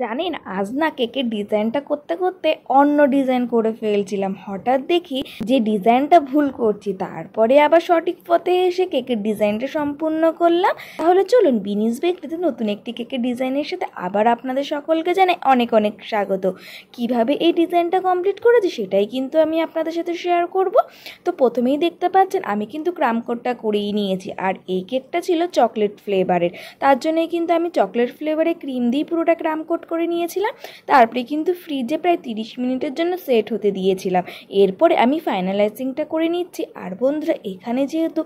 জানেন আজ না কেকের ডিজাইনটা করতে করতে অন্য ডিজাইন করে ফেলছিলাম। হঠাৎ দেখি যে ডিজাইনটা ভুল করছি, তারপরে আবার সঠিক পথে এসে কেকের ডিজাইনটা সম্পূর্ণ করলাম। তাহলে চলুন বিনিস বেকরিতে নতুন একটি কেকের ডিজাইনের সাথে আবার আপনাদের সকলকে জানাই অনেক অনেক স্বাগত। কিভাবে এই ডিজাইনটা কমপ্লিট করেছি সেটাই কিন্তু আমি আপনাদের সাথে শেয়ার করব। তো প্রথমেই দেখতে পাচ্ছেন আমি কিন্তু ক্রাম কোটটা করেই নিয়েছি, আর এই কেকটা ছিল চকলেট ফ্লেভারের। তার জন্যই কিন্তু আমি চকলেট ফ্লেভারে ক্রিম দিয়ে পুরোটা ক্রাম কোট করে নিয়েছিলাম। তারপরে কিন্তু ফ্রিজে প্রায় 30 মিনিটের জন্য সেট হতে দিয়েছিলাম। এরপরে আমি ফাইনালাইজিংটা করে নিচ্ছি। আর বন্ধুরা, এখানে যেহেতু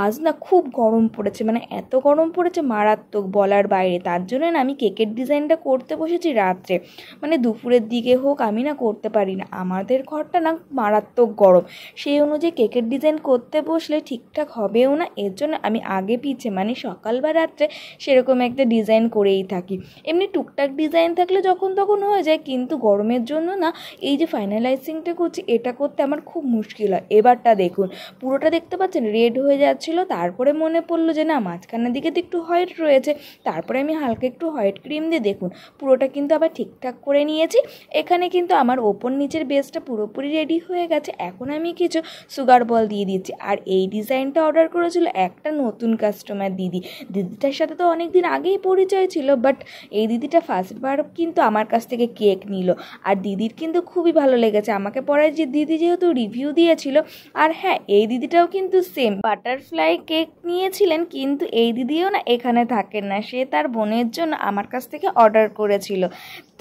আজ না খুব গরম পড়েছে, মানে এত গরম পড়েছে মারাত্মক বলার বাইরে, তার জন্য না আমি কেকের ডিজাইনটা করতে বসেছি রাত্রে, মানে দুপুরের দিকে হোক আমি না করতে পারি না, আমাদের ঘরটা না মারাত্মক গরম। সেই অনুযায়ী কেকের ডিজাইন করতে বসলে ঠিকঠাক হবেও না, এর জন্য আমি আগে পিছে মানে সকাল বা রাত্রে সেরকম একটা ডিজাইন করেই থাকি। এমনি টুকটাক ডিজাইন থাকলে যখন তখন হয়ে যায়, কিন্তু গরমের জন্য না এই যে ফাইনালাইজিংটা করছি এটা করতে আমার খুব মুশকিল হয়। এবারটা দেখুন পুরোটা দেখতে পাচ্ছেন রেড হয়ে যাচ্ছিলো, তারপরে মনে পড়লো যে না মাঝখানের দিকে তো একটু হোয়াইট রয়েছে, তারপরে আমি হালকা একটু হোয়াইট ক্রিম দিয়ে দেখুন পুরোটা কিন্তু আবার ঠিকঠাক করে নিয়েছি। এখানে কিন্তু আমার ওপর নিচের বেসটা পুরোপুরি রেডি হয়ে গেছে। এখন আমি কিছু সুগার বল দিয়ে দিচ্ছি। আর এই ডিজাইনটা অর্ডার করেছিল একটা নতুন কাস্টমার দিদিটার সাথে তো অনেক দিন আগেই পরিচয় ছিল, বাট এই দিদিটা ফার্স্টবার কিন্তু আমার কাছ থেকে কেক নিল। আর দিদির কিন্তু খুবই ভালো লেগেছে, আমাকে পরে যে দিদি যেহেতু রিভিউ দিয়েছিল। আর হ্যাঁ, এই দিদিটাও কিন্তু সেম বাটারফ্লাই কেক নিয়েছিলেন, কিন্তু এই দিদিও না এখানে থাকেন না, সে তার বোনের জন্য আমার কাছ থেকে অর্ডার করেছিল।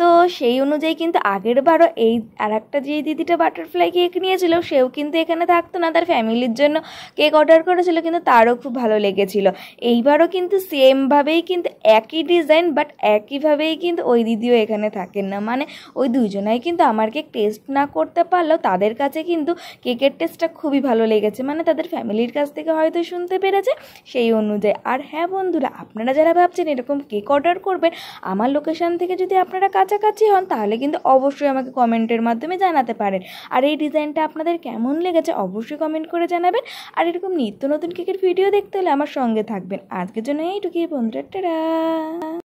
তো সেই অনুযায়ী কিন্তু আগের বারও এই আর একটা যে দিদিটা বাটারফ্লাই কেক নিয়েছিল সেও কিন্তু এখানে থাকতো না, তার ফ্যামিলির জন্য কেক অর্ডার করেছিল, কিন্তু তারও খুব ভালো লেগেছিল। এইবারও কিন্তু সেমভাবেই কিন্তু একই ডিজাইন, বাট একইভাবেই কিন্তু ওই দিদিও এখানে থাকেন না, মানে ওই দুইজনাই কিন্তু আমার কেক টেস্ট না করতে পারলেও তাদের কাছে কিন্তু কেকের টেস্টটা খুবই ভালো লেগেছে, মানে তাদের ফ্যামিলির কাছ থেকে হয়তো শুনতে পেরেছে সেই অনুযায়ী। আর হ্যাঁ বন্ধুরা, আপনারা যারা ভাবছেন এরকম কেক অর্ডার করবেন আমার লোকেশান থেকে যদি আপনারা কাছাকাছি হন, তাহলে কিন্তু অবশ্যই আমাকে কমেন্টের মাধ্যমে জানাতে পারেন। আর এই ডিজাইনটা আপনাদের কেমন লেগেছে অবশ্যই কমেন্ট করে জানাবেন। আর এরকম নিত্য নতুন কেকের ভিডিও দেখতে হলে আমার সঙ্গে থাকবেন। আজকের জন্য এইটুকুই বন্ধুরা, টাটা।